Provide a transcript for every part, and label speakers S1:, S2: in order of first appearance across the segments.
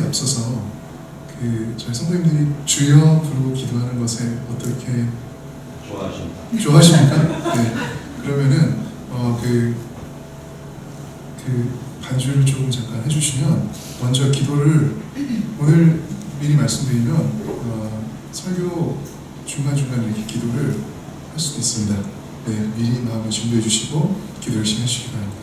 S1: 앞서서 저희 성도님들이 주여 부르고 기도하는 것에 어떻게 좋아하십니까? 네. 그러면은 반주를 조금 잠깐 해주시면 먼저 기도를 오늘 미리 말씀드리면 설교 중간중간에 이렇게 기도를 할 수도 있습니다. 네, 미리 마음을 준비해 주시고 기도 열심히 해주시기 바랍니다.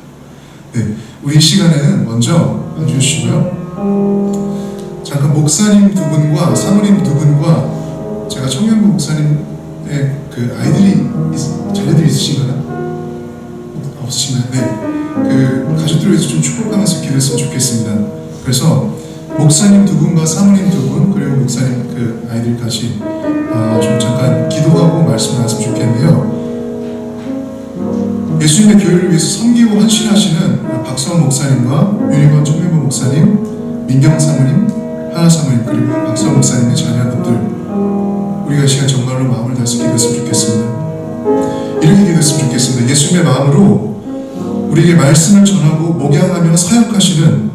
S1: 네, 우리 시간에는 먼저 반주 주시고요. 잠깐 목사님 두 분과 사모님 두 분과 제가 청년부 목사님의 아이들이 자녀들이 있으신가요? 없으신가요? 네. 가족들을 위해서 좀 축복하면서 기도했으면 좋겠습니다. 그래서 목사님 두 분과 사모님 두 분, 그리고 목사님 아이들까지 좀 잠깐 기도하고 말씀 나눴으면 좋겠는데요. 예수님의 교회를 위해서 섬기고 헌신하시는 박수원 목사님과 윤희건 청년부 목사님, 민경 사모님, 하나 사모님, 그리고 박수원 목사님의 자녀분들, 우리가 이 시간 정말로 마음을 다해서 기도했으면 좋겠습니다. 이렇게 기도했으면 좋겠습니다. 예수님의 마음으로 우리에게 말씀을 전하고 목양하며 사역하시는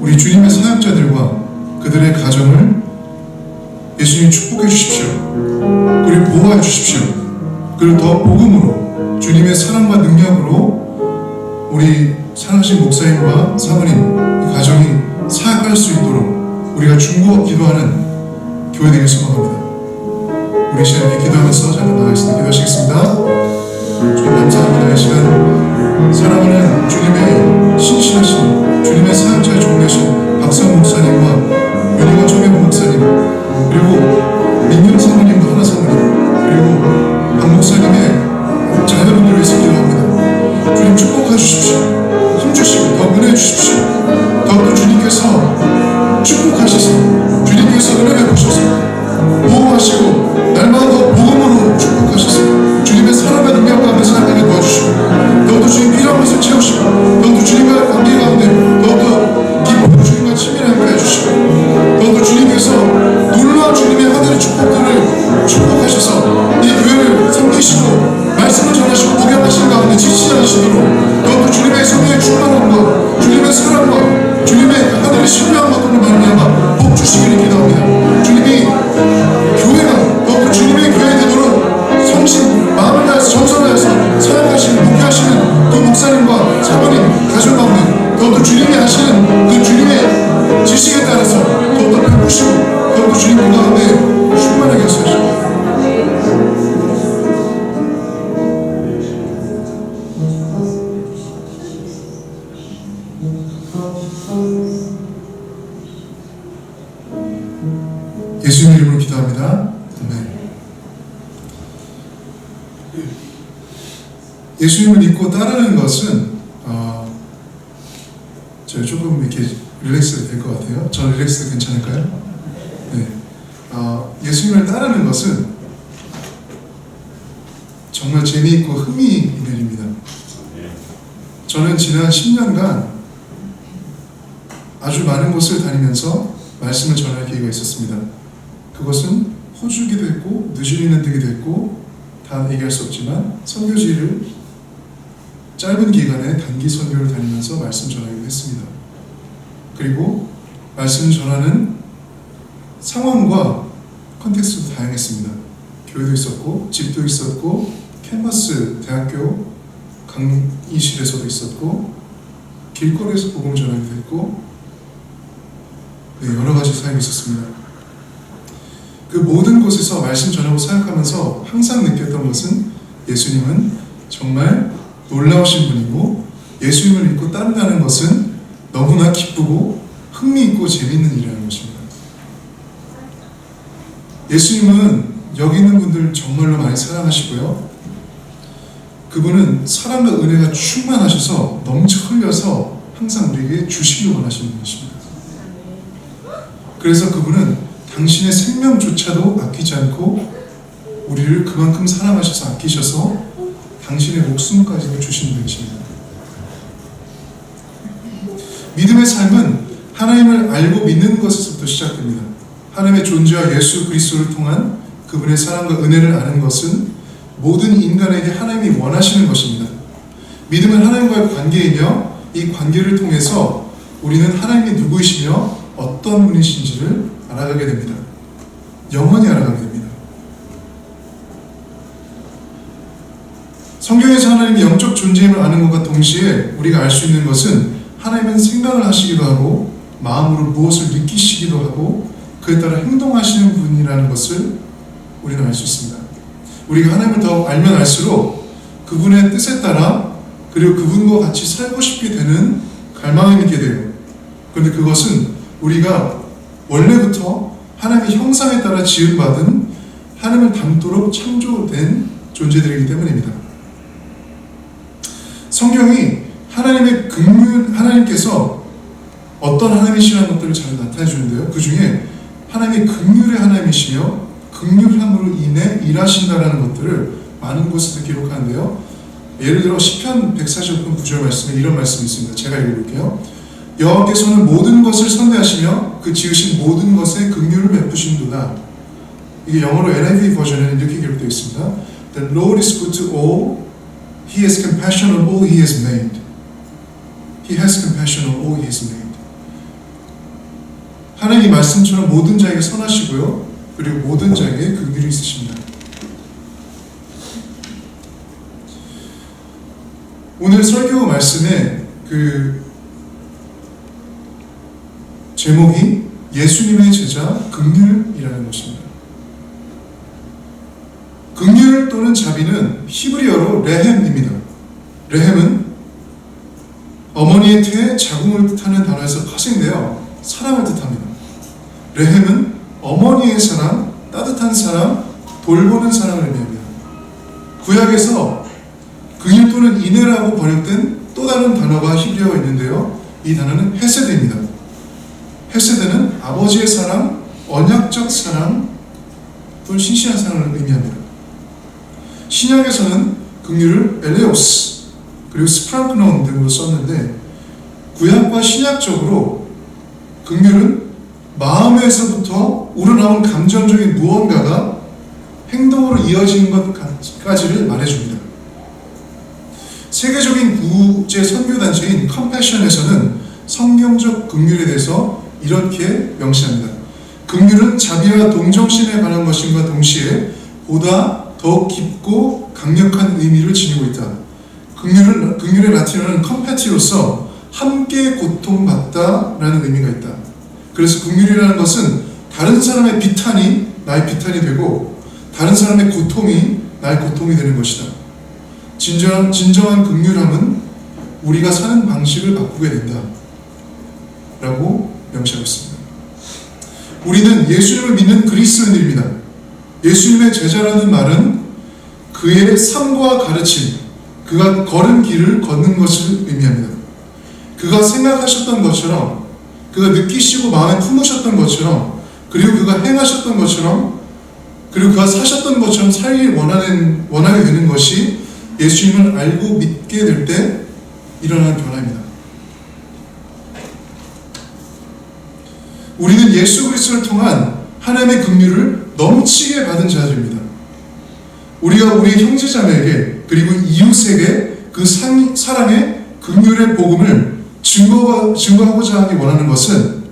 S1: 우리 주님의 사역자들과 그들의 가정을 예수님 축복해 주십시오. 그리고 보호해 주십시오. 그리고 더 복음으로 주님의 사랑과 능력으로 우리 사랑하신 목사님과 사모님 가정이 사역할 수 있도록 우리가 중보와 기도하는 교회 되길 소망합니다. 우리 시간 이렇게 기도하면서 잠깐 나가겠습니다. 기도하시겠습니다. 주님 감사합니다. 이 시간 사랑하는 주님의 신실하신 주님의 사역자의 종되신 박수원 목사님과 윤희건 청년부 목사님, 그리고 민경 사모님과 하나 사모님, 그리고 박 목사님의 자녀분들을 위해서 기도합니다. 주님 축복해 주십시오. 힘주시고 더 은혜해 주십시오. 더욱더 주님께서 축복하셔서 주님께서 은혜해 보셔서 보호하시고 날마다 더 복음으로 축복하셔서 주님의 사랑과 능력 가운데 살아가게 도와주시고 더욱더 주님 필요한 것을 채우시고 더욱더 주님과의 관계 가운데 더욱더 깊은 주님과 친밀하게 해주시고 더욱더 주님께서 놀라운 주님의 하늘의 축복들을 축복하셔서 이 교회를 섬기시고 말씀을 전하시고 목양하시는 가운데 지치지 않으시도록 더욱더 주님의 성령의 충만함과 주님의 사랑과 주님의 하늘의 신뢰한 것들을 말미암아 복 주시기를 기도합니다. 주님이 교회가 더욱더 주님의 교회 되도록 성신, 마음을 다해서 정성을 다해서 사역하시는, 목회하시는 그 목사님과 사모님, 가족 가운데 더욱더 주님이 하시는 그 주님의 지식에 따라서 더욱더 베푸시고 더욱더 주님 가운데 충만하게 하소서. 예수님 이름으로 기도합니다. 아멘. 예수님을 믿고 따르는 것은 제가 조금 이렇게 릴렉스가 될 것 같아요. 저 릴렉스 괜찮을까요? 네. 예수님을 따르는 것은 정말 재미있고 흥미 있는 일입니다. 저는 지난 10년간 아주 많은 곳을 다니면서 말씀을 전할 기회가 있었습니다. 그것은 호주기도 했고 뉴질랜드기도 했고 다 얘기할 수 없지만 선교지를 짧은 기간에 단기 선교를 다니면서 말씀 전하기도 했습니다. 그리고 말씀 전하는 상황과 컨텍스트도 다양했습니다. 교회도 있었고 집도 있었고 캠퍼스 대학교 강의실에서도 있었고 길거리에서 복음 전하기도 했고 여러 가지 사역이 있었습니다. 그 모든 곳에서 말씀 전하고 사역하면서 항상 느꼈던 것은 예수님은 정말 놀라우신 분이고 예수님을 믿고 따른다는 것은 너무나 기쁘고 흥미있고 재미있는 일이라는 것입니다. 예수님은 여기 있는 분들 정말로 많이 사랑하시고요. 그분은 사랑과 은혜가 충만하셔서 넘쳐 흘려서 항상 우리에게 주시길 원하시는 분이십니다. 그래서 그분은 당신의 생명조차도 아끼지 않고 우리를 그만큼 사랑하셔서 아끼셔서 당신의 목숨까지도 주신 분이십니다. 믿음의 삶은 하나님을 알고 믿는 것에서부터 시작됩니다. 하나님의 존재와 예수 그리스도를 통한 그분의 사랑과 은혜를 아는 것은 모든 인간에게 하나님이 원하시는 것입니다. 믿음은 하나님과의 관계이며 이 관계를 통해서 우리는 하나님이 누구이시며 어떤 분이신지를 알아가게 됩니다. 영원히 알아가게 됩니다. 성경에서 하나님의 영적 존재임을 아는 것과 동시에 우리가 알 수 있는 것은 하나님은 생각을 하시기도 하고 마음으로 무엇을 느끼시기도 하고 그에 따라 행동하시는 분이라는 것을 우리는 알 수 있습니다. 우리가 하나님을 더 알면 알수록 그분의 뜻에 따라 그리고 그분과 같이 살고 싶게 되는 갈망이 있게 돼요. 그런데 그것은 우리가 원래부터 하나님의 형상에 따라 지음받은 하나님을 닮도록 창조된 존재들이기 때문입니다. 성경이 하나님께서 어떤 하나님이시라는 것들을 잘 나타내 주는데요. 그 중에 하나님이 긍휼의 하나님이시며 긍휼함으로 인해 일하신다라는 것들을 많은 곳에서 기록하는데요. 예를 들어 시편 145편 9절 말씀에 이런 말씀이 있습니다. 제가 읽어볼게요. 여호와께서는 모든 것을 선대하시며 그 지으신 모든 것에 긍휼을 베푸신도다. 이게 영어로 NIV 버전에는 이렇게 기록되어 있습니다. The Lord is good to all. He has compassion on all He has made. He has compassion on all He has made. 하나님이 말씀처럼 모든 자에게 선하시고요. 그리고 모든 자에게 긍휼이 있으십니다. 오늘 설교 말씀의 그 제목이 예수님의 제자 긍휼이라는 것입니다. 긍휼 또는 자비는 히브리어로 레헴입니다. 레헴은 어머니의 태에 자궁을 뜻하는 단어에서 파생되어 사랑을 뜻합니다. 레헴은 어머니의 사랑, 따뜻한 사랑, 돌보는 사랑을 의미합니다. 구약에서 긍휼 또는 인애라고 번역된 또 다른 단어가 히브리어가 있는데요. 이 단어는 헤세드입니다. 헤세드는 아버지의 사랑, 언약적 사랑 또는 신실한 사랑을 의미합니다. 신약에서는 긍휼을 엘레오스 그리고 스프랑크논 등으로 썼는데 구약과 신약적으로 긍휼은 마음에서부터 우러나온 감정적인 무언가가 행동으로 이어지는 것까지를 말해줍니다. 세계적인 구제 선교단체인 컴패션에서는 성경적 긍휼에 대해서 이렇게 명시합니다. 긍휼은 자비와 동정심에 관한 것임과 동시에 보다 더욱 깊고 강력한 의미를 지니고 있다. 긍휼의 라틴어는 컴패티로서 함께 고통받다라는 의미가 있다. 그래서 긍휼이라는 것은 다른 사람의 비탄이 나의 비탄이 되고 다른 사람의 고통이 나의 고통이 되는 것이다. 진정한 긍휼함은 우리가 사는 방식을 바꾸게 된다 라고 명시하고 있습니다. 우리는 예수님을 믿는 그리스도인들입니다. 예수님의 제자라는 말은 그의 삶과 가르침, 그가 걸은 길을 걷는 것을 의미합니다. 그가 생각하셨던 것처럼, 그가 느끼시고 마음에 품으셨던 것처럼, 그리고 그가 행하셨던 것처럼, 그리고 그가 사셨던 것처럼 살길 원하게 되는 것이 예수님을 알고 믿게 될 때 일어나는 변화입니다. 우리는 예수 그리스도를 통한 하나님의 긍휼을 넘치게 받은 자들입니다. 우리가 우리의 형제자매에게 그리고 이웃에게 그 사랑의 긍휼의 복음을 증거하고자 하기 원하는 것은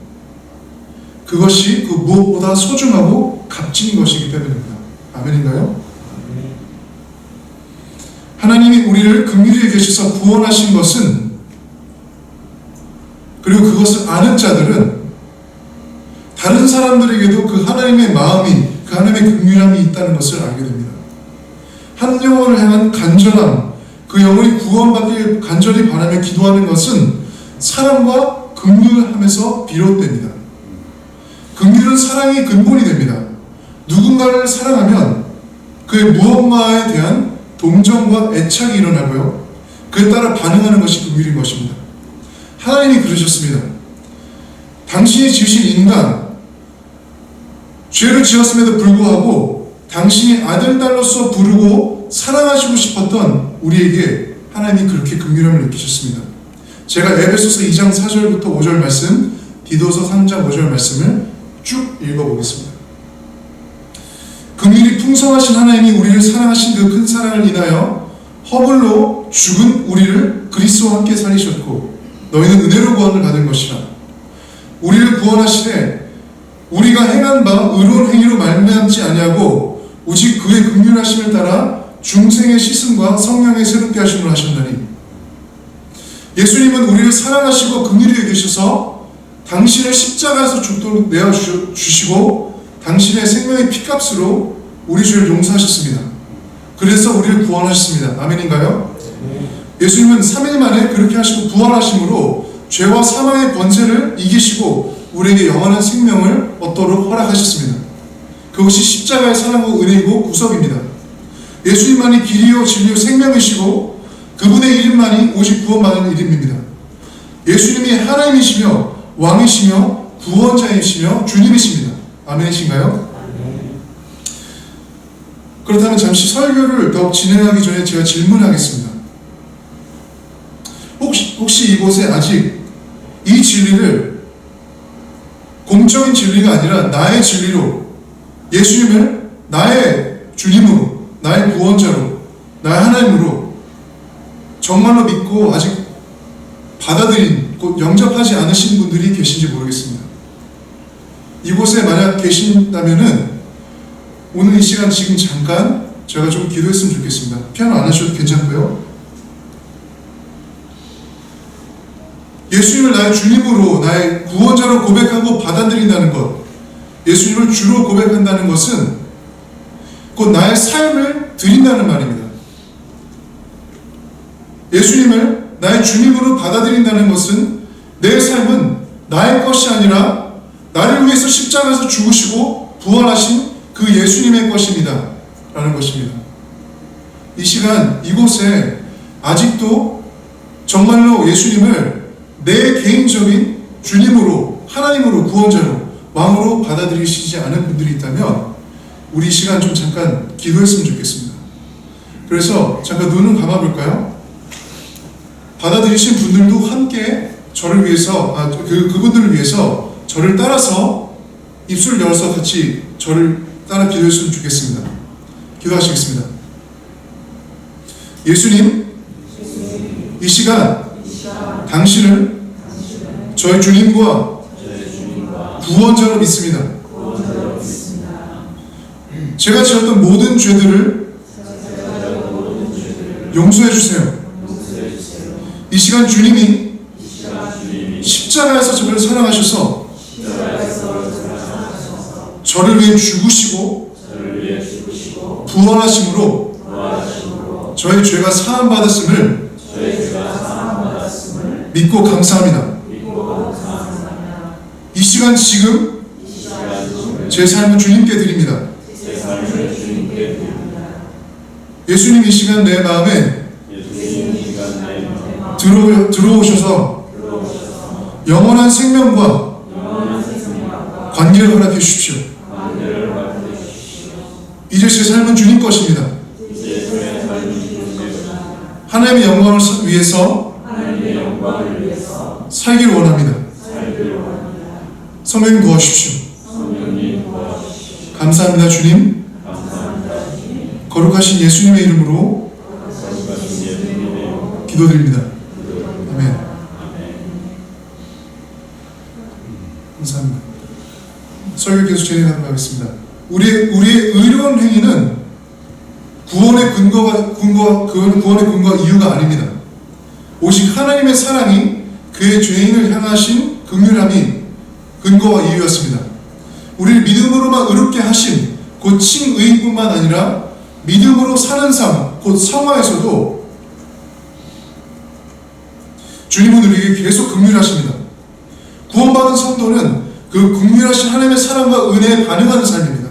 S1: 그것이 그 무엇보다 소중하고 값진 것이기 때문입니다. 아멘인가요? 하나님이 우리를 긍휼히 계셔서 구원하신 것은 그리고 그것을 아는 자들은 다른 사람들에게도 그 하나님의 마음이 그 하나님의 긍휼함이 있다는 것을 알게 됩니다. 한 영혼을 향한 간절함, 그 영혼이 구원받길 간절히 바라며 기도하는 것은 사랑과 긍휼함에서 비롯됩니다. 긍휼은 사랑의 근본이 됩니다. 누군가를 사랑하면 그의 무언가에 대한 동정과 애착이 일어나고요. 그에 따라 반응하는 것이 긍휼인 것입니다. 하나님이 그러셨습니다. 당신이 지으신 인간, 죄를 지었음에도 불구하고 당신이 아들, 딸로서 부르고 사랑하시고 싶었던 우리에게 하나님이 그렇게 긍휼함을 느끼셨습니다. 제가 에베소서 2장 4절부터 5절 말씀, 디도서 3장 5절 말씀을 쭉 읽어보겠습니다. 긍휼이 풍성하신 하나님이 우리를 사랑하신 그 큰 사랑을 인하여 허물로 죽은 우리를 그리스도와 함께 살리셨고 너희는 은혜로 구원을 받은 것이라. 우리를 구원하시되 우리가 행한 바 의로운 행위로 말미암지 아니하고 오직 그의 긍휼하심을 따라 중생의 씻음과 성령의 새롭게 하심을 하셨나니. 예수님은 우리를 사랑하시고 긍휼히 여기셔서 당신을 십자가에서 죽도록 내어주시고 당신의 생명의 피값으로 우리 죄를 용서하셨습니다. 그래서 우리를 구원하셨습니다. 아멘인가요? 예수님은 3일 만에 그렇게 하시고 부활하심으로 죄와 사망의 권세를 이기시고 우리에게 영원한 생명을 얻도록 허락하셨습니다. 그것이 십자가의 사랑과 은혜이고 구속입니다. 예수님만이 길이요 진리요 생명이시고 그분의 이름만이 오직 구원받는 이름입니다. 예수님이 하나님이시며 왕이시며 구원자이시며 주님이십니다. 아멘이신가요? 그렇다면 잠시 설교를 더욱 진행하기 전에 제가 질문하겠습니다. 혹시 이곳에 아직 이 진리를 공적인 진리가 아니라 나의 진리로 예수님을 나의 주님으로 나의 구원자로 나의 하나님으로 정말로 믿고 아직 받아들인 곧 영접하지 않으신 분들이 계신지 모르겠습니다. 이곳에 만약 계신다면은 오늘 이 시간 지금 잠깐 제가 좀 기도했으면 좋겠습니다. 피아노 안 하셔도 괜찮고요. 예수님을 나의 주님으로 나의 구원자로 고백하고 받아들인다는 것, 예수님을 주로 고백한다는 것은 곧 나의 삶을 드린다는 말입니다. 예수님을 나의 주님으로 받아들인다는 것은 내 삶은 나의 것이 아니라 나를 위해서 십자가에서 죽으시고 부활하신 그 예수님의 것입니다 라는 것입니다. 이 시간 이곳에 아직도 정말로 예수님을 내 개인적인 주님으로 하나님으로 구원자로 왕으로 받아들이시지 않은 분들이 있다면 우리 이 시간 좀 잠깐 기도했으면 좋겠습니다. 그래서 잠깐 눈을 감아볼까요? 받아들이신 분들도 함께 저를 위해서 그분들을 위해서 저를 따라서 입술을 열어서 같이 저를 따라 기도했으면 좋겠습니다. 기도하시겠습니다. 예수님, 이 시간 당신을 저의 주님과 구원자로 믿습니다. 제가 지었던 모든 죄들을 용서해 주세요. 이 시간 주님이 십자가에서 저를 사랑하셔서 저를 위해 죽으시고 부활하심으로 저의 죄가 사함받았음을 믿고 감사합니다. 이 시간 지금 제 삶을 주님께 드립니다. 예수님 이 시간 내 마음에 들어오셔서 영원한 생명과 관계를 허락해 주십시오. 이제 제 삶은 주님 것입니다. 하나님의 영광을 위해서 살기를 원합니다. 성령님 도와주십시오. 감사합니다 주님. 거룩하신 예수님의 이름으로 기도드립니다. 아멘. 감사합니다. 설교 계속 진행하도록 하겠습니다. 우리의 의로운 행위는 구원의 근거가 이유가 아닙니다. 오직 하나님의 사랑이 그의 죄인을 향하신 긍휼함이 근거와 이유였습니다. 우리를 믿음으로만 의롭게 하신 곧 칭의뿐만 아니라 믿음으로 사는 삶, 곧 성화에서도 주님은 우리에게 계속 긍휼하십니다. 구원받은 성도는 그 긍휼하신 하나님의 사랑과 은혜에 반응하는 삶입니다.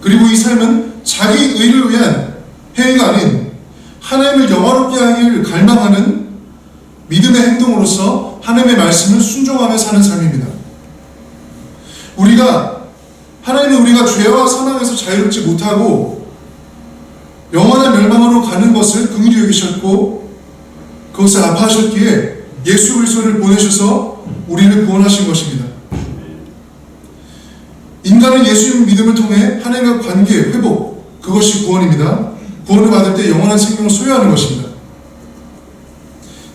S1: 그리고 이 삶은 자기 의를 위한 행위가 아닌 하나님을 영화롭게 하기를 갈망하는 믿음의 행동으로서 하나님의 말씀을 순종하며 사는 삶입니다. 하나님은 우리가 죄와 사망에서 자유롭지 못하고 영원한 멸망으로 가는 것을 긍휼히 여기셨고 그것을 아파하셨기에 예수 그리스도를 보내셔서 우리를 구원하신 것입니다. 인간은 예수님 믿음을 통해 하나님과 관계 회복, 그것이 구원입니다. 구원을 받을 때 영원한 생명을 소유하는 것입니다.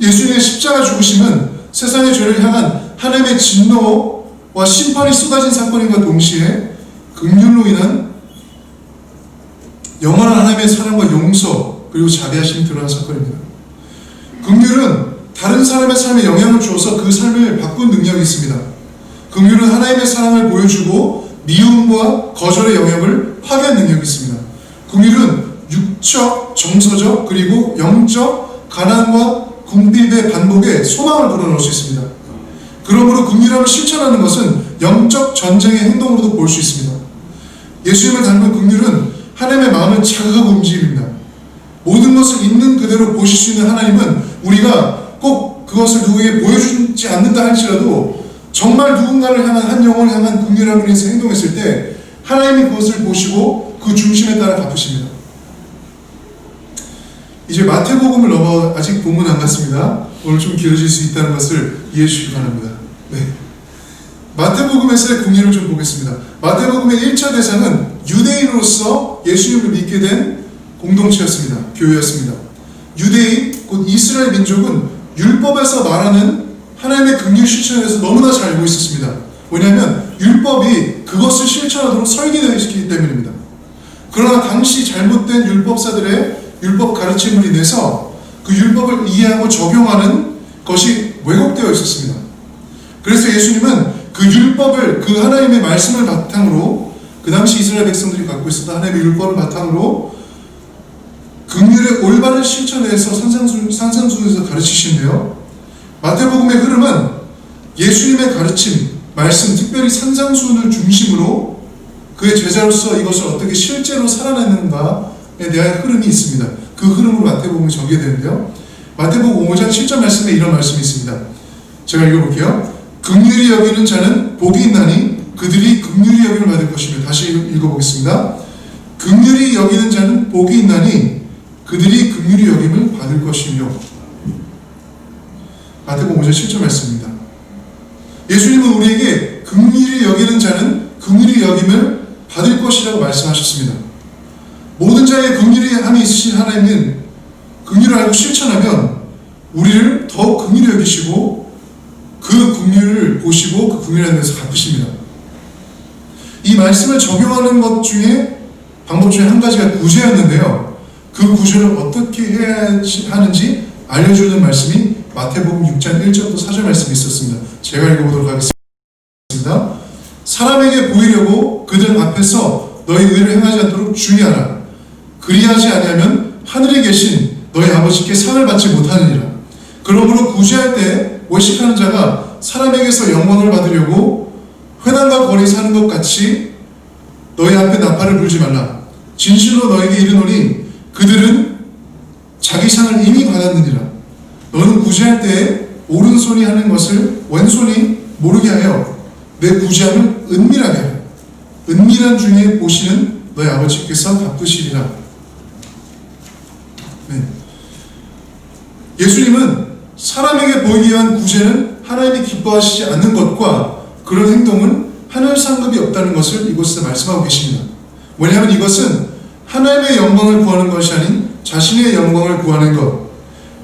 S1: 예수님의 십자가 죽으심은 세상의 죄를 향한 하나님의 진노와 심판이 쏟아진 사건인과 동시에 긍휼로 인한 영원한 하나님의 사랑과 용서 그리고 자비하심이 드러난 사건입니다. 긍휼은 다른 사람의 삶에 영향을 주어서 그 삶을 바꾼 능력이 있습니다. 긍휼은 하나님의 사랑을 보여주고 미움과 거절의 영역을 파괴한 능력이 있습니다. 긍휼은 육적, 정서적, 그리고 영적 가난과 궁핍의 반복에 소망을 불어넣을 수 있습니다. 그러므로 긍휼함을 실천하는 것은 영적 전쟁의 행동으로도 볼 수 있습니다. 예수님을 닮은 긍휼은 하나님의 마음을 자극하고 움직입니다. 모든 것을 있는 그대로 보실 수 있는 하나님은 우리가 꼭 그것을 누구에게 보여주지 않는다 할지라도 정말 누군가를 향한 한 영혼을 향한 긍휼함을 위해서 행동했을 때 하나님이 그것을 보시고 그 중심에 따라 갚으십니다. 이제 마태복음을 넘어 아직 본문 안 갔습니다. 오늘 좀 길어질 수 있다는 것을 이해해 주시기 바랍니다. 네. 마태복음에서의 긍휼을 좀 보겠습니다. 마태복음의 1차 대상은 유대인으로서 예수님을 믿게 된 공동체였습니다. 교회였습니다. 유대인, 곧 이스라엘 민족은 율법에서 말하는 하나님의 긍휼 실천에 대해서 너무나 잘 알고 있었습니다. 왜냐하면 율법이 그것을 실천하도록 설계되어 있기 때문입니다. 그러나 당시 잘못된 율법사들의 율법 가르침으로 인해서 그 율법을 이해하고 적용하는 것이 왜곡되어 있었습니다. 그래서 예수님은 그 율법을, 그 하나님의 말씀을 바탕으로, 그 당시 이스라엘 백성들이 갖고 있었던 하나님의 율법을 바탕으로 긍휼의 올바른 실천에서 산상수훈에서 가르치시는데요. 마태복음의 흐름은 예수님의 가르침, 말씀, 특별히 산상수훈을 중심으로 그의 제자로서 이것을 어떻게 실제로 살아내는가에 대한 흐름이 있습니다. 그 흐름으로 마태복음이 전개되는데요. 마태복음 5장 7절 말씀에 이런 말씀이 있습니다. 제가 읽어볼게요. 긍휼히 여기는 자는 복이 있나니 그들이 긍휼히 여김을 받을 것이며. 다시 읽어보겠습니다. 긍휼히 여기는 자는 복이 있나니 그들이 긍휼히 여김을 받을 것이며. 마태복음 5장 7절 말씀입니다. 예수님은 우리에게 긍휼히 여기는 자는 긍휼히 여김을 받을 것이라고 말씀하셨습니다. 모든 자의 긍휼함이 있으신 하나님은 긍휼을 알고 실천하면 우리를 더욱 긍휼히 여기시고 그 긍휼을 보시고 그 긍휼에 대해서 갚으십니다. 이 말씀을 적용하는 것 중에 방법 중에 한 가지가 구제였는데요. 그 구제를 어떻게 해야 하는지 알려주는 말씀이 마태복음 6장 1절부터 4절 말씀이 있었습니다. 제가 읽어보도록 하겠습니다. 사람에게 보이려고 그들 앞에서 너희 의를 행하지 않도록 주의하라. 그리하지 아니하면 하늘에 계신 너희 아버지께 상을 받지 못하느니라. 그러므로 구제할 때 외식하는 자가 사람에게서 영광을 받으려고 회당과 거리 사는 것 같이 너희 앞에 나팔을 불지 말라. 진실로 너에게 이르노니 그들은 자기 상을 이미 받았느니라. 너는 구제할 때 오른손이 하는 것을 왼손이 모르게 하여 내 구제함을 은밀하게 하라. 은밀한 중에 보시는 너희 아버지께서 갚으시리라. 네. 예수님은 사람에게 보이기 위한 구제는 하나님이 기뻐하시지 않는 것과 그런 행동은 하늘 상급이 없다는 것을 이곳에서 말씀하고 계십니다. 왜냐하면 이것은 하나님의 영광을 구하는 것이 아닌 자신의 영광을 구하는 것,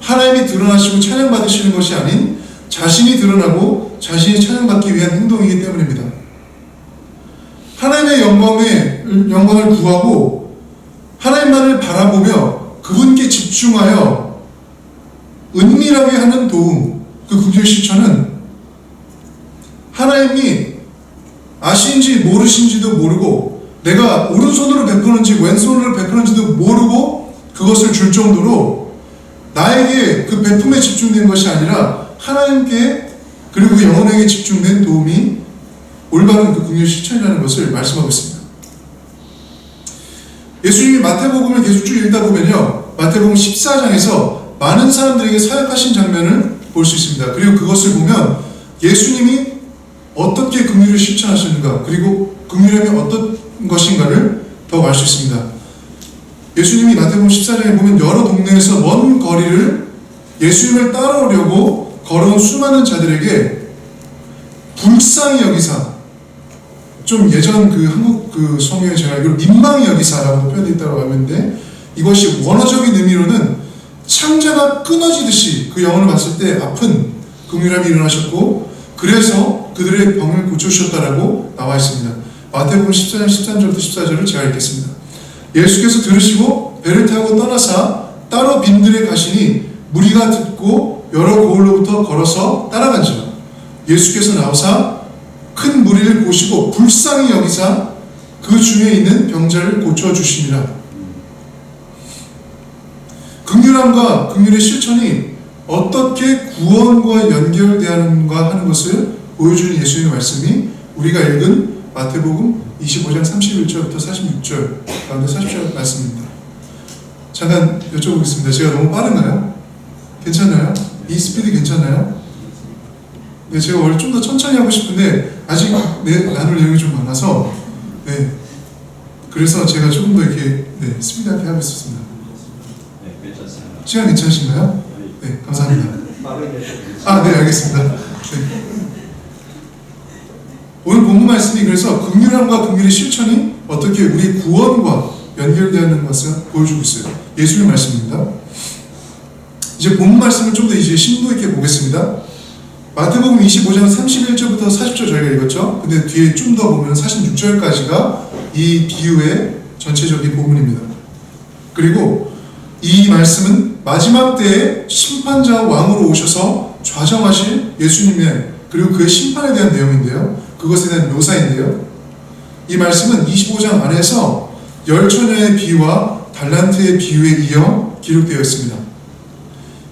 S1: 하나님이 드러나시고 찬양받으시는 것이 아닌 자신이 드러나고 자신이 찬양받기 위한 행동이기 때문입니다. 하나님의 영광을 구하고 하나님만을 바라보며 그분께 집중하여 은밀하게 하는 도움, 그 긍휼 실천은 하나님이 아시는지 모르신지도 모르고 내가 오른손으로 베푸는지 왼손으로 베푸는지도 모르고 그것을 줄 정도로 나에게 그 베품에 집중된 것이 아니라 하나님께 그리고 그 영혼에게 집중된 도움이 올바른 그 긍휼 실천이라는 것을 말씀하고 있습니다. 예수님이 마태복음을 계속 쭉 읽다 보면요, 마태복음 14장에서 많은 사람들에게 사역하신 장면을 볼 수 있습니다. 그리고 그것을 보면 예수님이 어떻게 긍휼을 실천하시는가, 그리고 긍휼함이 어떤 것인가를 더 알 수 있습니다. 예수님이 마태복음 14장에 보면 여러 동네에서 먼 거리를 예수님을 따라오려고 걸어온 수많은 자들에게 불쌍히 여기사, 좀 예전 그 한국 그 성경에 제가 알기로 민망히 여기사라고 표현되어 있다고 하는데, 이것이 원어적인 의미로는 창자가 끊어지듯이 그 영혼을 봤을 때 아픈 긍휼함이 일어나셨고, 그래서 그들의 병을 고쳐주셨다라고 나와 있습니다. 마태복음 14장 13절부터 14절을 제가 읽겠습니다. 예수께서 들으시고 배를 타고 떠나사 따로 빈들에 가시니 무리가 듣고 여러 고을로부터 걸어서 따라간지라. 예수께서 나오사 큰 무리를 보시고 불쌍히 여기사 그 중에 있는 병자를 고쳐주시니라. 긍휼함과 긍휼의 실천이 어떻게 구원과 연결되는가 하는 것을 보여주는 예수님의 말씀이 우리가 읽은 마태복음 25장 31절부터 46절 가운데 40절 말씀입니다. 잠깐 여쭤보겠습니다. 제가 너무 빠른가요? 괜찮나요? 이 스피드 괜찮나요? 네, 제가 원래 좀 더 천천히 하고 싶은데 아직 나눌 내용이 좀 많아서 그래서 제가 조금 더 이렇게 스피드하게 하고 있었습니다.
S2: 네, 괜찮습니다.
S1: 시간 괜찮으신가요? 네, 감사합니다. 네, 알겠습니다. 네. 오늘 본문 말씀이 그래서 긍휼함과 긍휼의 실천이 어떻게 우리의 구원과 연결되는 것을 보여주고 있어요. 예수님의 말씀입니다. 이제 본문 말씀을 좀 더 이제 심도 있게 보겠습니다. 마태복음 25장 31절부터 40절 저희가 읽었죠. 근데 뒤에 좀 더 보면 46절까지가 이 비유의 전체적인 본문입니다. 그리고 이 말씀은 마지막 때에 심판자와 왕으로 오셔서 좌정하실 예수님의 그리고 그의 심판에 대한 내용인데요. 그것에 대한 묘사인데요. 이 말씀은 25장 안에서 열처녀의 비유와 달란트의 비유에 이어 기록되어 있습니다.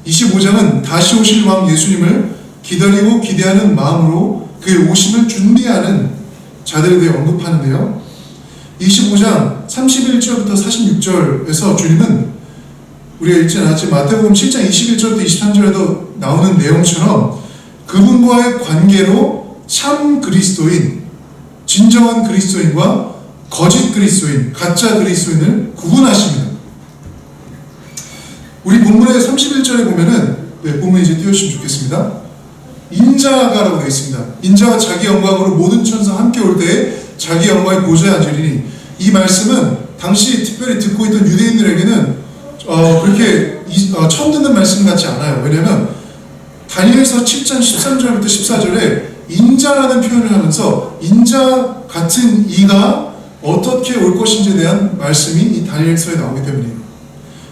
S1: 25장은 다시 오실 왕 예수님을 기다리고 기대하는 마음으로 그의 오심을 준비하는 자들에 대해 언급하는데요. 25장 31절부터 46절에서 주님은 우리가 읽지 않았지만 마태복음 7장 21절부터 23절에도 나오는 내용처럼 그분과의 관계로 참 그리스도인, 진정한 그리스도인과 거짓 그리스도인, 가짜 그리스도인을 구분하십니다. 우리 본문의 31절에 보면은 본문 이제 띄워주시면 좋겠습니다. 인자가라고 되어 있습니다. 인자가 자기 영광으로 모든 천사 함께 올 때에 자기 영광의 보좌에 앉으리니, 이 말씀은 당시 특별히 듣고 있던 유대인들에게는 그렇게 처음 듣는 말씀 같지 않아요. 왜냐하면 다니엘서 7장 13절부터 14절에 인자라는 표현을 하면서 인자 같은 이가 어떻게 올 것인지에 대한 말씀이 이 다니엘서에 나오기 때문이에요.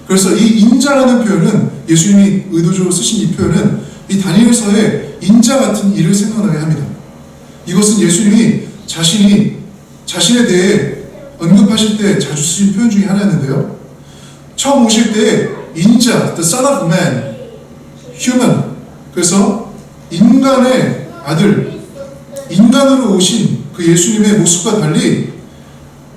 S1: 그래서 이 인자라는 표현은, 예수님이 의도적으로 쓰신 이 표현은 이 다니엘서에 인자 같은 이를 생각나게 합니다. 이것은 예수님이 자신에 대해 언급하실 때 자주 쓰신 표현 중에 하나였는데요. 처음 오실 때 인자, the son of man, human, 그래서 인간의 아들, 인간으로 오신 그 예수님의 모습과 달리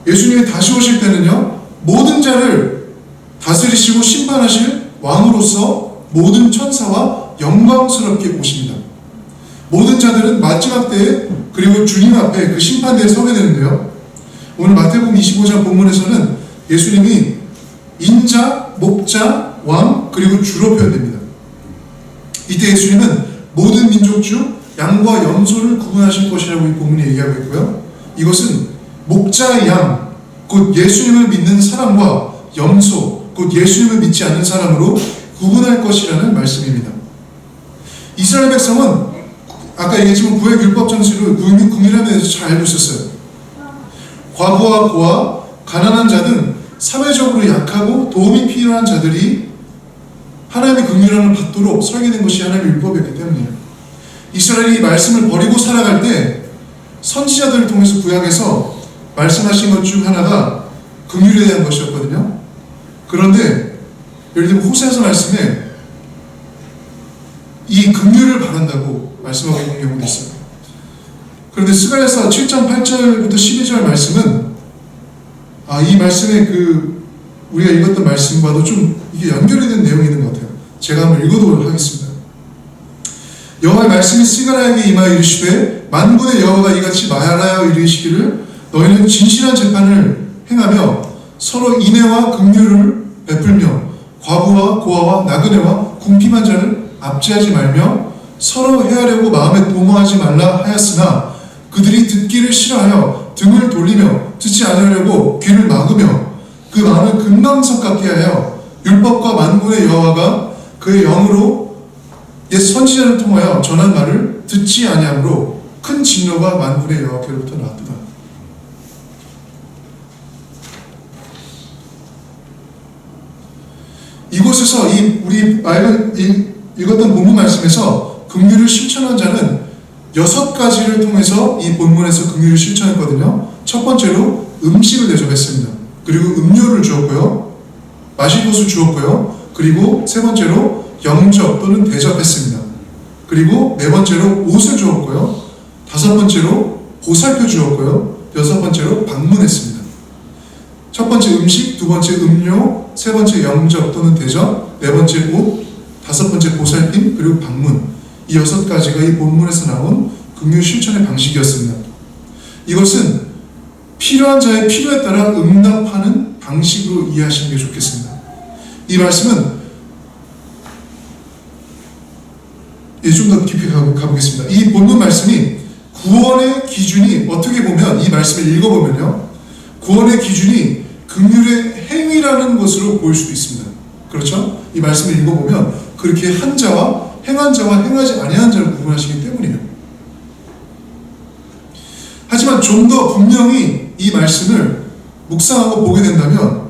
S1: 예수님이 다시 오실 때는요, 모든 자를 다스리시고 심판하실 왕으로서 모든 천사와 영광스럽게 오십니다. 모든 자들은 마지막 때에 그리고 주님 앞에 그 심판대에 서게 되는데요. 오늘 마태복음 25장 본문에서는 예수님이 인자, 목자, 왕, 그리고 주로 표현됩니다. 이때 예수님은 모든 민족 중 양과 염소를 구분하실 것이라고 이 본문이 얘기하고 있고요. 이것은 목자의 양, 곧 예수님을 믿는 사람과 염소, 곧 예수님을 믿지 않는 사람으로 구분할 것이라는 말씀입니다. 이스라엘 백성은 아까 얘기했지만 구약 율법 정신으로 긍휼함에 대해서 잘 알고 있었어요. 과부와 고아, 가난한 자 등 사회적으로 약하고 도움이 필요한 자들이 하나님의 긍휼함을 받도록 설계된 것이 하나님의 율법이었기 때문이에요. 이스라엘이 말씀을 버리고 살아갈 때 선지자들을 통해서 구약에서 말씀하신 것 중 하나가 긍휼에 대한 것이었거든요. 그런데 예를 들면 호세아서 말씀에 이 긍휼을 바란다고 말씀하고 있는 경우도 있어요. 그런데 스가랴서 7장 8절부터 12절 말씀은 이 말씀에 우리가 읽었던 말씀과도 좀 이게 연결이 된 내용이 있는 것 같아요. 제가 한번 읽어보도록 하겠습니다. 여호와의 말씀이 스가랴에게 임하여 이르시되 만군의 여호와가 이같이 말하여 이르시기를 너희는 진실한 재판을 행하며 서로 인애와 긍휼을 베풀며 과부와 고아와 나그네와 궁핍한 자를 압제하지 말며 서로 해하려고 마음에 도모하지 말라 하였으나 그들이 듣기를 싫어하여 등을 돌리며 듣지 않으려고 귀를 막으며 그 마음을 금강석 같게 하여 율법과 만군의 여호와가 그의 영으로 옛 선지자를 통하여 전한 말을 말을 듣지 아니함으로 큰 진노가 만군의 여호와께로부터 나왔도다. 이곳에서 우리 읽었던 본문 말씀에서 긍휼을 실천한 자는 6가지를 통해서 이 본문에서 긍휼을 실천했거든요. 첫 번째로 음식을 대접했습니다. 그리고 음료를 주었고요. 마실 것을 주었고요. 그리고 세 번째로 영접 또는 대접했습니다. 그리고 네 번째로 옷을 주었고요. 다섯 번째로 보살펴 주었고요. 여섯 번째로 방문했습니다. 첫 번째 음식, 두 번째 음료, 세 번째 영접 또는 대접, 네 번째 옷, 다섯 번째 보살핌, 그리고 방문. 이 6가지가 이 본문에서 나온 긍휼 실천의 방식이었습니다. 이것은 필요한 자의 필요에 따라 응답하는 방식으로 이해하시는 게 좋겠습니다. 이 말씀은 좀 더 깊이 가보겠습니다. 이 본문 말씀이 구원의 기준이 어떻게 보면 이 말씀을 읽어보면요, 구원의 기준이 긍휼의 행위라는 것으로 보일 수도 있습니다. 그렇죠? 이 말씀을 읽어보면 그렇게 한 자와 행하지 아니한 자를 구분하시기 때문이에요. 하지만 좀 더 분명히 이 말씀을 묵상하고 보게 된다면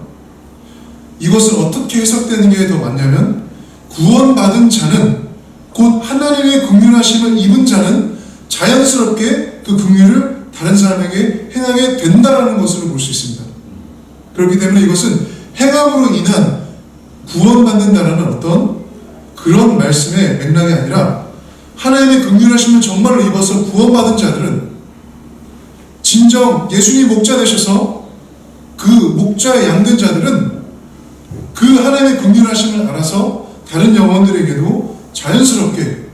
S1: 이것은 어떻게 해석되는 게 더 맞냐면, 구원받은 자는, 곧 하나님의 긍휼하심을 입은 자는 자연스럽게 그 긍휼을 다른 사람에게 행하게 된다는 것으로 볼 수 있습니다. 그렇기 때문에 이것은 행함으로 인한 구원받는다라는 어떤 그런 말씀의 맥락이 아니라, 하나님의 긍휼하심을 정말로 입어서 구원받은 자들은 진정 예수님 목자 되셔서 그 목자의 양된 자들은 그 하나님의 긍휼하심을 알아서 다른 영혼들에게도 자연스럽게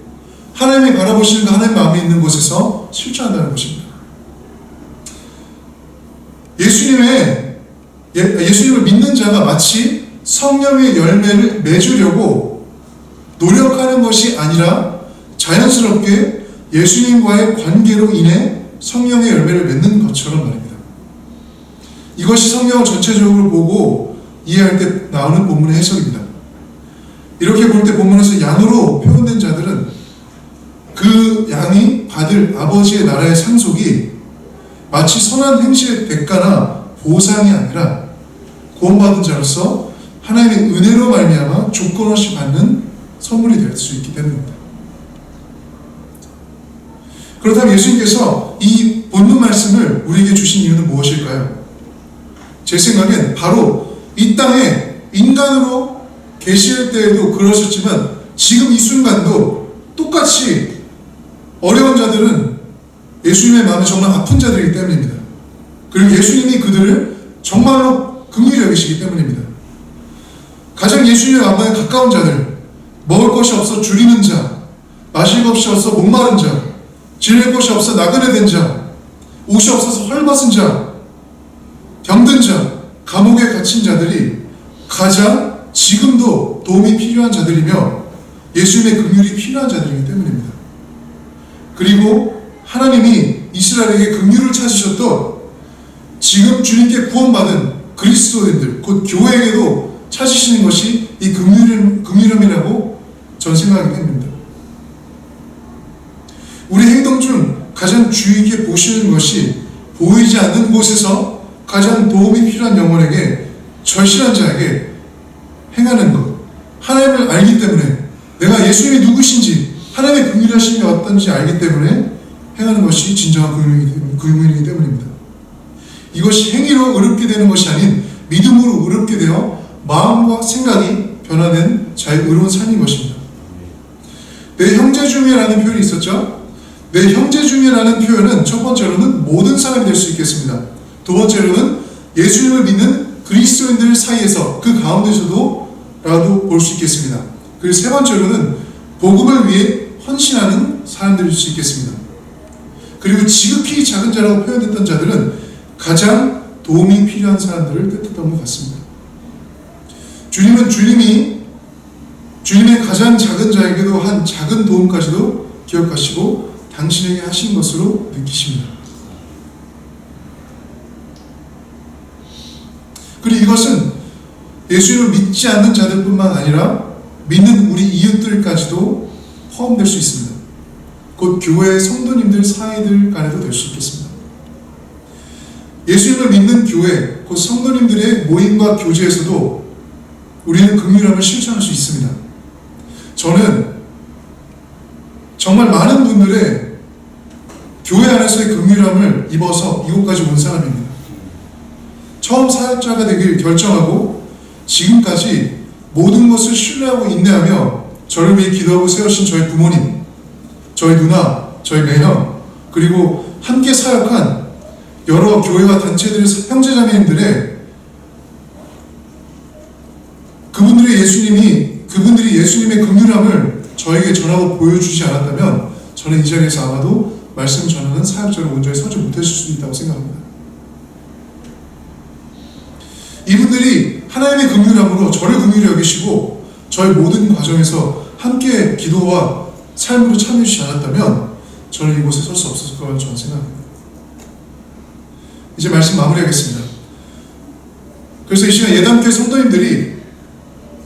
S1: 하나님이 바라보시는 그 하나님 마음에 있는 곳에서 실천한다는 것입니다. 예수님을 믿는 자가 마치 성령의 열매를 맺으려고 노력하는 것이 아니라 자연스럽게 예수님과의 관계로 인해 성령의 열매를 맺는 것처럼 말입니다. 이것이 성경을 전체적으로 보고 이해할 때 나오는 본문의 해석입니다. 이렇게 볼 때 본문에서 양으로 표현된 자들은 그 양이 받을 아버지의 나라의 상속이 마치 선한 행실의 대가나 보상이 아니라 구원받은 자로서 하나님의 은혜로 말미암아 조건 없이 받는 선물이 될 수 있기 때문입니다. 그렇다면 예수님께서 이 본문 말씀을 우리에게 주신 이유는 무엇일까요? 제 생각엔 바로 이 땅에 인간으로 계실 때에도 그러셨지만 지금 이 순간도 똑같이 어려운 자들은 예수님의 마음이 정말 아픈 자들이기 때문입니다. 그리고 예수님이 그들을 정말로 긍휼히 여기시기 때문입니다. 가장 예수님의 마음에 가까운 자들, 먹을 것이 없어 줄이는 자, 마실 것이 없어 목마른 자, 지낼 것이 없어 나그네 된 자, 옷이 없어서 헐벗은 자, 병든 자, 감옥에 갇힌 자들이 가장 지금도 도움이 필요한 자들이며 예수님의 긍휼이 필요한 자들이기 때문입니다. 그리고 하나님이 이스라엘에게 긍휼을 찾으셨던 지금 주님께 구원받은 그리스도인들, 곧 교회에게도 찾으시는 것이 이 긍휼함이라고 전 생각하기 때문입니다. 우리 행동 중 가장 주의 깊게 보시는 것이 보이지 않는 곳에서 가장 도움이 필요한 영혼에게, 절실한 자에게 행하는 것. 하나님을 알기 때문에, 내가 예수님이 누구신지, 하나님의 긍휼하심이 어떤지 알기 때문에 행하는 것이 진정한 긍휼이기 때문입니다. 이것이 행위로 의롭게 되는 것이 아닌 믿음으로 의롭게 되어 마음과 생각이 변화된 자의 의로운 삶인 것입니다. 내 형제 중에라는 표현이 있었죠? 내 형제 중에라는 표현은 첫 번째로는 모든 사람이 될 수 있겠습니다. 두 번째로는 예수님을 믿는 그리스도인들 사이에서, 그 가운데서도 라도 볼 수 있겠습니다. 그리고 세 번째로는 복음을 위해 헌신하는 사람들일 수 있겠습니다. 그리고 지극히 작은 자라고 표현됐던 자들은 가장 도움이 필요한 사람들을 뜻했던 것 같습니다. 주님은 주님의 가장 작은 자에게도 한 작은 도움까지도 기억하시고 당신에게 하신 것으로 느끼십니다. 그리고 이것은 예수님을 믿지 않는 자들뿐만 아니라 믿는 우리 이웃들까지도 포함될 수 있습니다. 곧 교회의 성도님들 사이들 간에도 될 수 있겠습니다. 예수님을 믿는 교회, 곧 성도님들의 모임과 교제에서도 우리는 긍휼함을 실천할 수 있습니다. 저는 정말 많은 분들의 교회 안에서의 긍휼함을 입어서 이곳까지 온 사람입니다. 처음 사역자가 되길 결정하고 지금까지 모든 것을 신뢰하고 인내하며 저를 위해 기도하고 세우신 저희 부모님, 저희 누나, 저희 매형, 그리고 함께 사역한 여러 교회와 단체들의 형제자매님들의 그분들이 예수님의 긍휼함을 저에게 전하고 보여주지 않았다면 저는 이 자리에서 아마도 말씀 전하는 사역자로 온전히 서지 못했을 수도 있다고 생각합니다. 이분들이 하나님의 긍휼함으로 저를 긍휼히 여기시고 저의 모든 과정에서 함께 기도와 삶으로 참여해 주시지 않았다면 저는 이곳에 설 수 없었을 거라고 저는 생각합니다. 이제 말씀 마무리하겠습니다. 그래서 이 시간 예담교회 성도님들이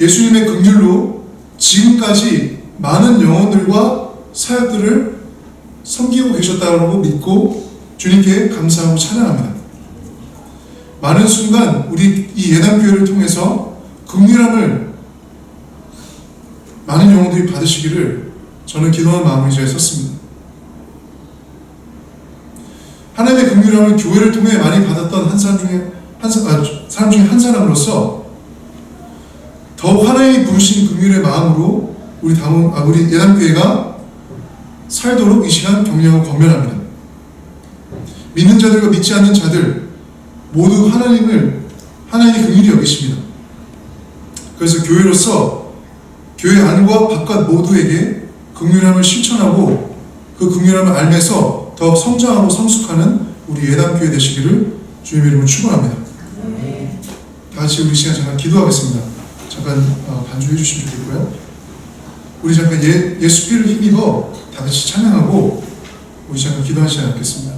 S1: 예수님의 긍휼로 지금까지 많은 영혼들과 사역들을 섬기고 계셨다고 믿고 주님께 감사하고 찬양합니다. 많은 순간 우리 이 예담교회를 통해서 긍휼함을 많은 영혼들이 받으시기를 저는 기도하는 마음으로 이 자리에 섰습니다. 하나님의 긍휼함을 교회를 통해 많이 받았던 사람 중에 한 사람으로서 더욱 하나님이 부르신 긍휼의 마음으로 우리 예담교회가 살도록 이 시간 격려하고 권면합니다. 믿는 자들과 믿지 않는 자들 모두 하나님이 긍휼히 여기십니다. 그래서 교회로서 교회 안과 바깥 모두에게 긍휼함을 실천하고 그 긍휼함을 알면서 더욱 성장하고 성숙하는 우리 예담교회 되시기를 주님의 이름으로 축원합니다. 다 같이 우리 시간 잠깐 기도하겠습니다. 잠깐 반주해 주시면 좋겠고요. 우리 잠깐 예수 피를 힘입어 다 같이 찬양하고 우리 잠깐 기도하시지 않겠습니다.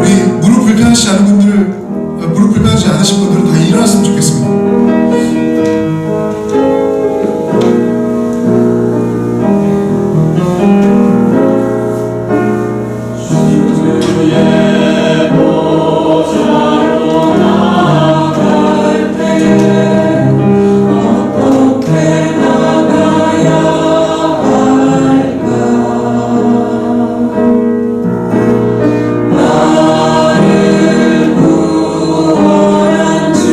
S1: 우리 무릎 불편하지 않으신 분들은 다 일어났으면 좋겠습니다.
S3: 나를 구원한 주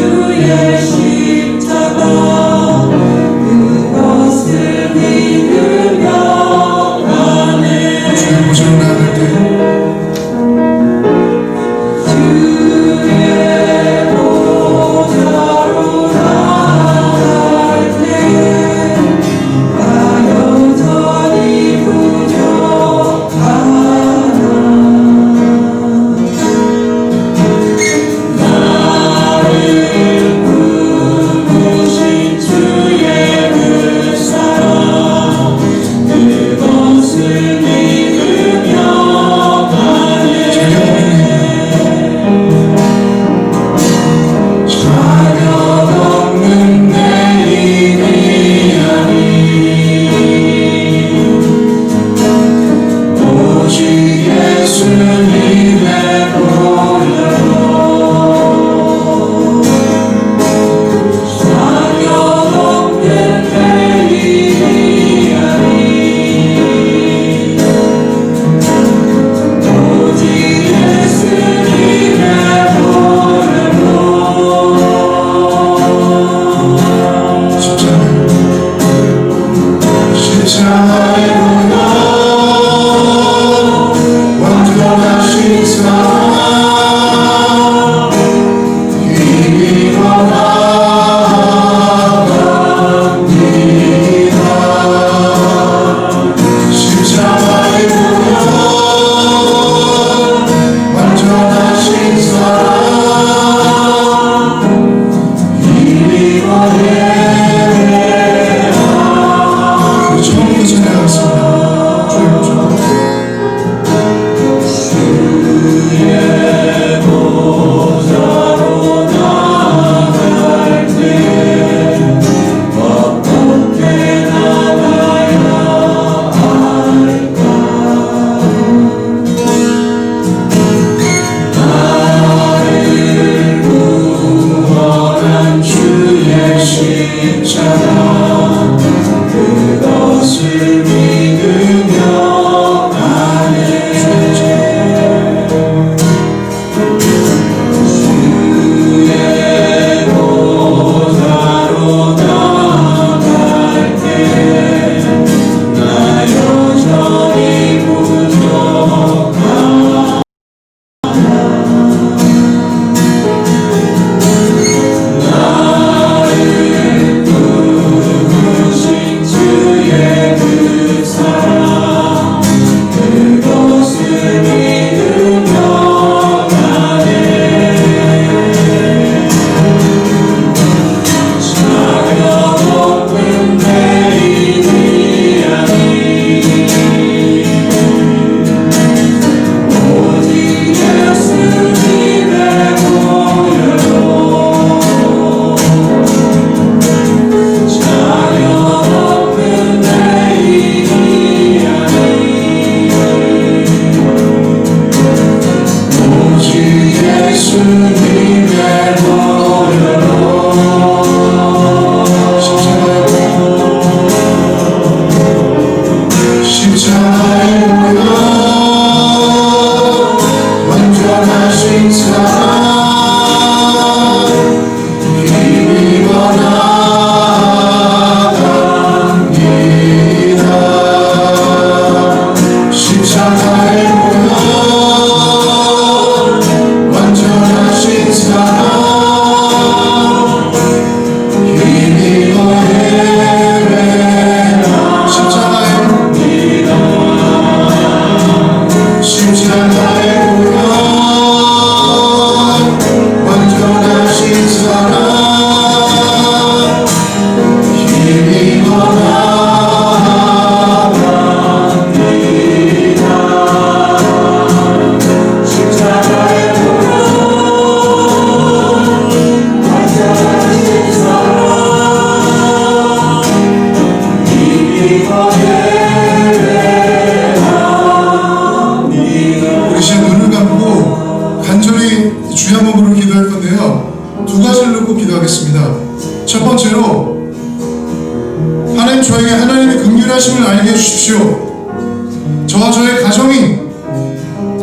S1: 주십시오. 저와 저의 가정이,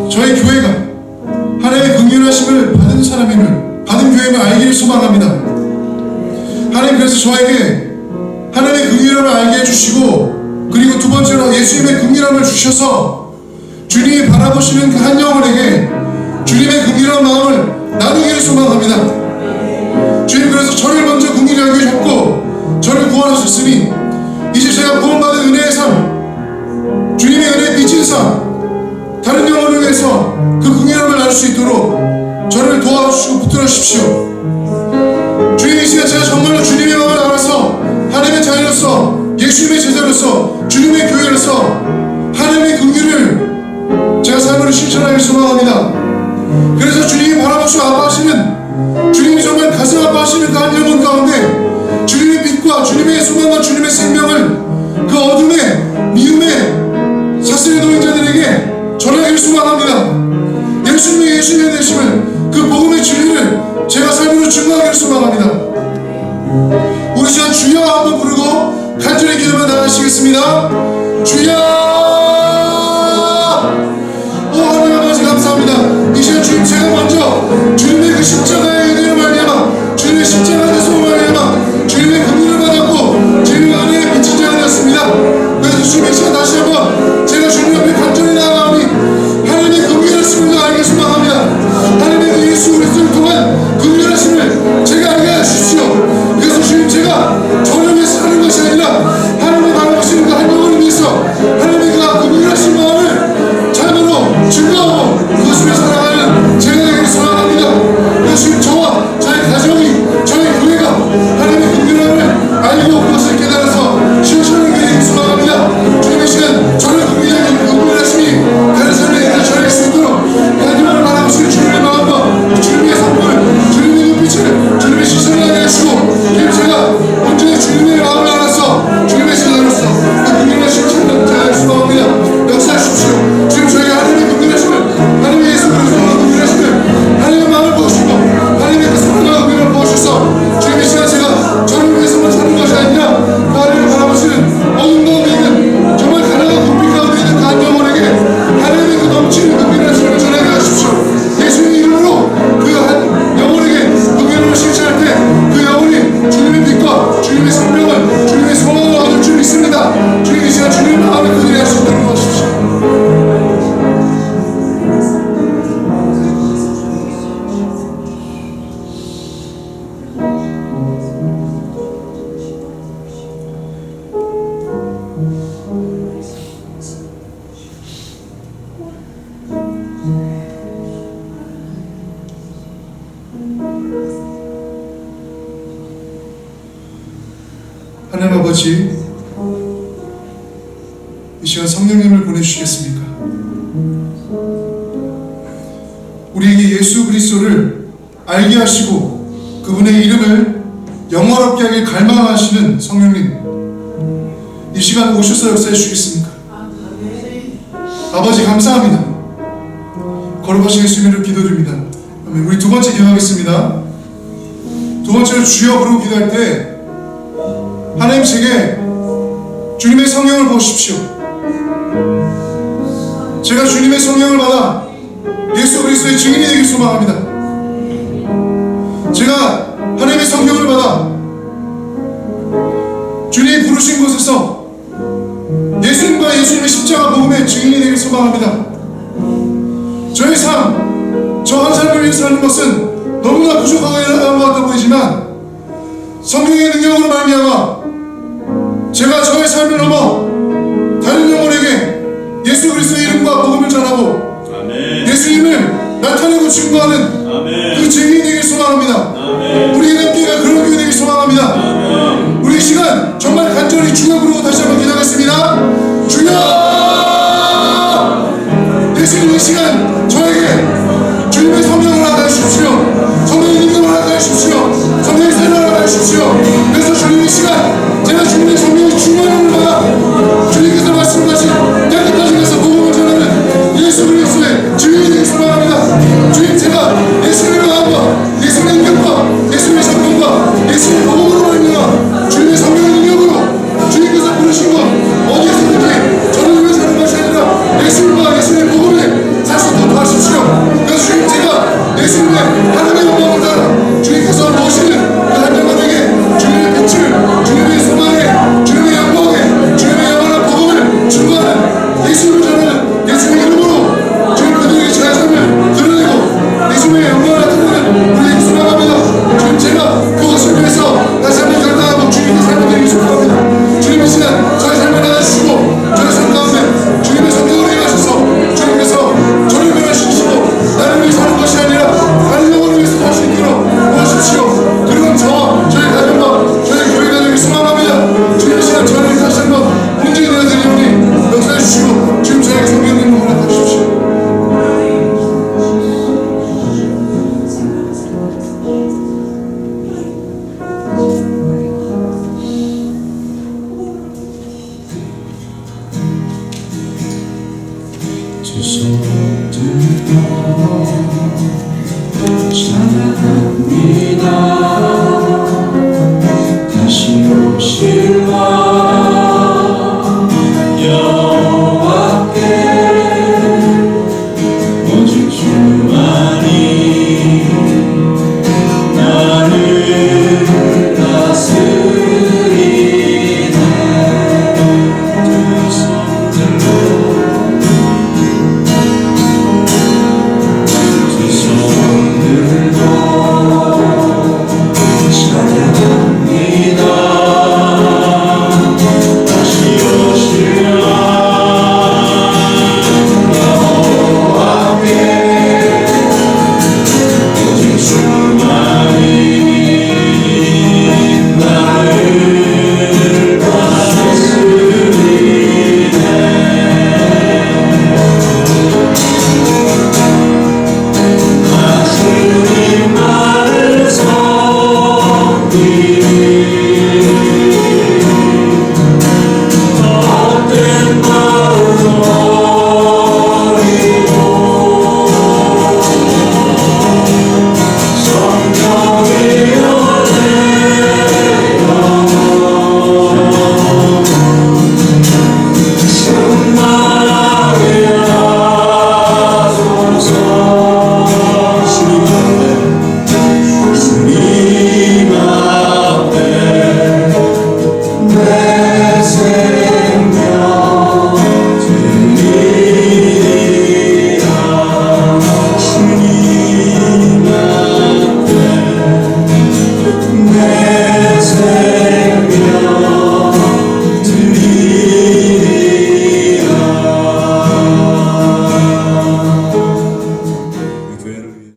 S1: 저의 교회가 하나님의 긍휼하심을 받은 사람임을, 받은 교회임을 알기를 소망합니다. 하나님, 그래서 저에게 하나님의 긍휼함을 알게 해주시고, 그리고 두 번째로 예수님의 긍휼함을 주셔서 주님이 바라보시는 그 한 영혼에게 주님의 긍휼한 마음을 나누기를 소망합니다. 주님, 그래서 저를 먼저 긍휼히 여기셨고 저를 구원하셨으니 이제 제가 구원받은 은혜의 삶, 주님의 은혜에 미친 삶, 다른 영혼을 위해서 그 긍휼함을 나눌 수 있도록 저를 도와주시고 붙들어 주십시오. 주님, 이 시간 제가 정말로 주님의 마음을 알아서 하나님의 자녀로서, 예수님의 제자로서, 주님의 교회로서 하나님의 긍휼을 제가 삶으로 실천하길 소망합니다. 그래서 주님이 바라보시고 아파하시는, 주님이 정말 가슴 아파하시는 그 한 영혼 가운데 주님의 빛과 주님의 소망과 주님의 생명을 그 어둠의 미움의 사슬에 놓인 자들에게 전하기를 소망합니다. 예수님의 되심을, 그 복음의 진리를 제가 삶으로 증거하기를 소망합니다. 우리 시간 주여 한번 부르고 간절히 기도만 나가시겠습니다. 주여! 하나님 아버지 감사합니다. 이 시간 주님, 제가 먼저 주님의 그 십자가의 은혜를 말미암아, 주님의 십자가의 소망을 말미암아 주님의 긍휼을 받았고 주님의 은혜에 비친 자가 되었습니다. 그래서 주님, 이 시간 다시 한번 제가 주님 앞에 간절히 나아가오니 하나님의 긍휼하심을 알게 소망합니다. 하나님의 그 예수 그리스도를 통한 긍휼하심을 제가 알게 하십시오. 그래서 주님, 제가 저를 위해서 사는 것이 아니라 하나님의 바라보시는 그 한 영혼을 위해서 하나님의 그 긍휼하신 마음을 삶으로 증거하고 그것을 위해 살아가는 제가 되기를 소망합니다. 그래서 주님, 저와 저의 가정이, 저의 교회가 하나님의 긍휼함을 알고 그것을 깨달아서 실천하는 게 되기를 소망합니다. 주님, 이 시간 저를 긍휼하심이 다른 사람에게 전할 수 있도록 하나님을 바라보시는 주님의 마음과 주님의 선물, 주님의 눈빛을, 주님의 시선을 하게 하시고, 주님, 제가 언제나 주님의 마음을 알아서 주님의 제자로서 그 긍휼하심을 찾는 자를 소망합니다. 역사하십시오. 주님, 저희가 하나님의 긍휼하심을, 하나님의 예수 그리스도의 긍휼하심을, 하나님의 마음을 보시고 하나님의 그 사랑과 긍휼을 보셔서 주님, 이 시간 제가 저를 위해서만 사는 것이 아니라 하나님을 바라보시는 어둠 가운데 있는, 정말 가난한 궁핍 가운데 있는 그 한 영혼에게 하나님의 그 넘치는 긍휼하심을 전하게 하십시오. 예수님의 이름으로 그 한 영혼에게 긍휼을 실천할 때 그 영혼이 주님의 빛과 주님의 생명을, 주님의 소망을 얻을 줄 믿습니다. 주님, 이 시간 주님의 마음을 그들이 할 수 있도록 도와주십시오. 하나님 아버지, 이 시간 성령님을 보내주시겠습니까? 우리에게 예수 그리스도를 알게 하시고 그분의 이름을 영화롭게 하길 갈망하시는 성령님, 이 시간 오셔서 역사해 주시겠습니까? 아버지, 감사합니다. 거룩하신 예수님으로 기도드립니다. 아멘. 우리 두 번째 기도하겠습니다. 두 번째로 주여 부르고 기도할 때 하나님, 제게 주님의 성령을 부으십시오. 제가 주님의 성령을 받아 예수 그리스도의 증인이 되길 소망합니다. 제가 하나님의 성령을 받아 주님이 부르신 곳에서 예수님과 예수님의 십자가 복음의 증인이 되길 소망합니다. 저의 삶, 저 한 삶을 위해서 하는 것은 너무나 부족하게 나간 것 같아 보이지만 성령의 능력으로 말미암아 제가 저의 삶을 넘어 다른 영혼에게 예수 그리스도의 이름과 복음을 전하고
S2: 아멘.
S1: 예수님을 나타내고 증거하는
S2: 아멘.
S1: 그 증인이 되길 소망합니다.
S2: 아멘.
S1: 우리 함께가 그런 교회 되길 소망합니다.
S2: 아멘.
S1: 우리 시간 정말 간절히 주여 부르고 다시 한번 기도하겠습니다. 주여! 예수님, 이 시간 저에게 주님의 성령을 하게 하십시오. 성령의 능력을 하게 하십시오. 성령의 사랑을 하게 하십시오. 그래서 주님, 이 시간 제가 주님의 성령의 충만함을 받아 주님께서 말씀하신 깨끗하신 것을 복음을 전하는 예수 그리스도의 증인이 되길 소망합니다. 주님, 제가 예수님의 마음과 예수님의 능력과 예수님의 성령과 예수님의 복음으로 말미암아 주님의 성령의 능력으로 주님께서 부르신 것 어디에서든지
S3: 두 손 들고 찬양합니다. 다시 오실